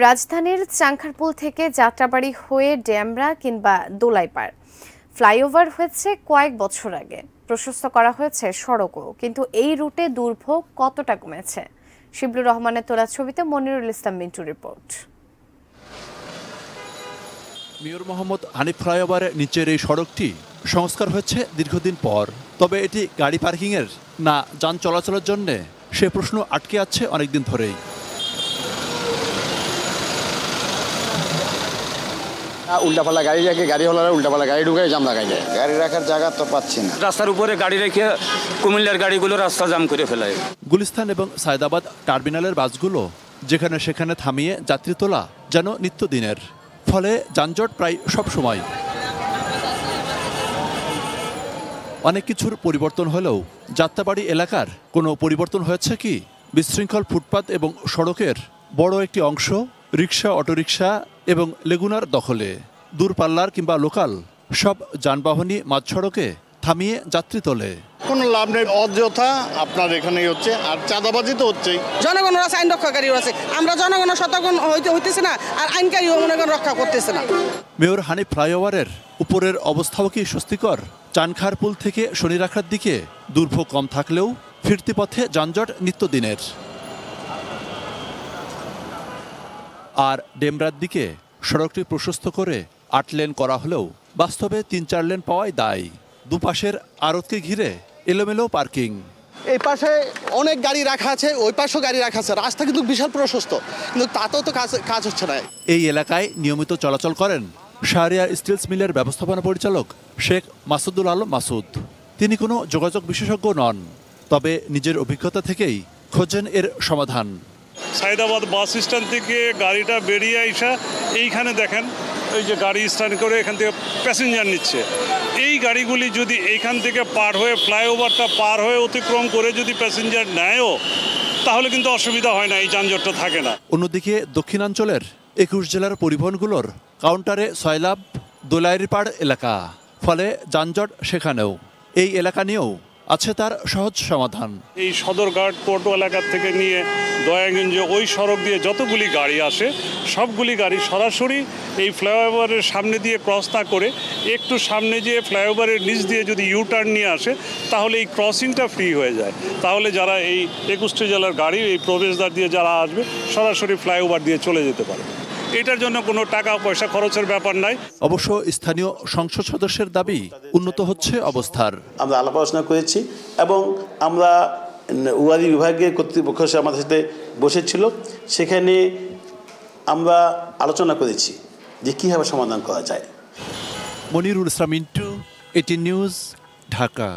রাজধানীর চাংখারপুল থেকে যাত্রাবাড়ী হয়ে ডেমরা কিংবা দোলাইপাড় ফ্লাইওভার হয়েছে কয়েক বছর আগে, প্রশস্ত করা হয়েছে সড়কও, কিন্তু এই রুটে দুর্ভোগ কতটা কমেছে? শিবলুর রহমানের তোলা ছবিতে মনিরুল ইসলাম মিন্টু রিপোর্ট। মিয়র মোহাম্মদ হানিফ ফ্লাইওভারের নিচের এই সড়কটি সংস্কার হয়েছে দীর্ঘদিন পর, তবে এটি গাড়ি পার্কিংয়ের না যান চলাচলের জন্য সে প্রশ্ন আটকে আছে অনেকদিন ধরেই। উল্টাপাল্লা গাড়ি রাখে, গাড়ি হলার উল্টাপাল্লা গাড়ি ঢুকায় জাম লাগাই যায়। গাড়ি রাখার জায়গা তো পাচ্ছি না। রাস্তার উপরে গাড়ি রেখে কুমিল্লার গাড়িগুলো রাস্তা জাম করে ফেলায়। গুলিস্তান এবং সায়দাবাদ টার্মিনালের বাসগুলো যেখানে সেখানে থামিয়ে যাত্রী তোলা যেন নিত্যদিনের, ফলে যানজট প্রায় সব সময়। অনেক কিছুর পরিবর্তন হলেও যাত্রাবাড়ী এলাকার কোনো পরিবর্তন হয়েছে কি? বিশৃঙ্খল ফুটপাত এবং সড়কের বড় একটি অংশ রিক্সা, অটোরিকশা এবং লেগুনার দখলে। দূরপাল্লার কিংবা লোকাল সব যানবাহনই মাঝ সড়কে থামিয়ে যাত্রী তোলে। কোনো লাভ নেই, অযথা আপনার এখানেই হচ্ছে, আর চাঁদাবাজি তো হচ্ছেই। জনগণের আছে, আইন রক্ষাকারীও আছে, আমরা জনগণের সতর্ক হইতেছে না, আর আইনকারীও মনে করেন রক্ষা করতেছে না। মেয়র হানিফ ফ্লাইওভারের উপরের অবস্থাও কি স্বস্তিকর? চানখারপুল থেকে শনিরাখার দিকে দুর্ভোগ কম থাকলেও ফিরতি পথে যানজট নিত্যদিনের। আর ডেমরার দিকে সড়কটি প্রশস্ত করে 8 লেন করা হলেও বাস্তবে 3-4 লেন পাওয়াই দায়। দুপাশের আড়তকে ঘিরে এলোমেলো পার্কিং। এই পাশে অনেক গাড়ি রাখা আছে, ওই পাশেও গাড়ি রাখা আছে, রাস্তা কিন্তু বিশাল প্রশস্ত, কিন্তু তাতেও তো কাজ হচ্ছে না। এই এলাকায় নিয়মিত চলাচল করেন শাহরিয়ার স্টিলস মিলের ব্যবস্থাপনা পরিচালক শেখ মাসুদুল আলম মাসুদ। তিনি কোনো যোগাযোগ বিশেষজ্ঞ নন, তবে নিজের অভিজ্ঞতা থেকেই খোঁজেন এর সমাধান। সায়দাবাদ বাস স্ট্যান্ড থেকে গাড়িটা বেরিয়ে আইসা এইখানে দেখেন এই যে গাড়ি স্ট্যান্ড করে এখান থেকে প্যাসেঞ্জার নিচ্ছে, এই গাড়িগুলি যদি এইখান থেকে পার হয়ে ফ্লাইওভারটা পার হয়ে অতিক্রম করে যদি প্যাসেঞ্জার নেয়ও, তাহলে কিন্তু অসুবিধা হয় না, এই যানজটটা থাকে না। অন্যদিকে দক্ষিণাঞ্চলের 21 জেলার পরিবহনগুলোর কাউন্টারে সয়লাব, দোলাইরপাড় এলাকা, ফলে যানজট সেখানেও। এই এলাকা নিয়েও আছে তার সহজ সমাধান। এই সদরঘাট টোটো এলাকা থেকে নিয়ে দয়াগঞ্জ ওই সড়ক দিয়ে যতগুলি গাড়ি আসে, সবগুলি গাড়ি সরাসরি এই ফ্লাইওভারের সামনে দিয়ে ক্রস না করে একটু সামনে যেয়ে ফ্লাইওভারের নিচ দিয়ে যদি ইউটার্ন নিয়ে আসে, তাহলে এই ক্রসিংটা ফ্রি হয়ে যায়। তাহলে যারা এই 21টি জেলার গাড়ি এই প্রবেশদ্বার দিয়ে যারা আসবে, সরাসরি ফ্লাইওভার দিয়ে চলে যেতে পারে। এটার জন্য কোনো টাকা পয়সা খরচের ব্যাপার নাই। অবশ্য স্থানীয় সংসদ সদস্যের দাবি উন্নত হচ্ছে অবস্থার। আমরা আলাপ আলোচনা করেছি এবং আমরা ওয়ারি বিভাগের কর্তৃপক্ষ আমাদের সাথে বসেছিল, সেখানে আমরা আলোচনা করেছি যে কীভাবে সমাধান করা যায়। মনিরুল ইসলাম মিন্টু, 18 নিউজ, ঢাকা।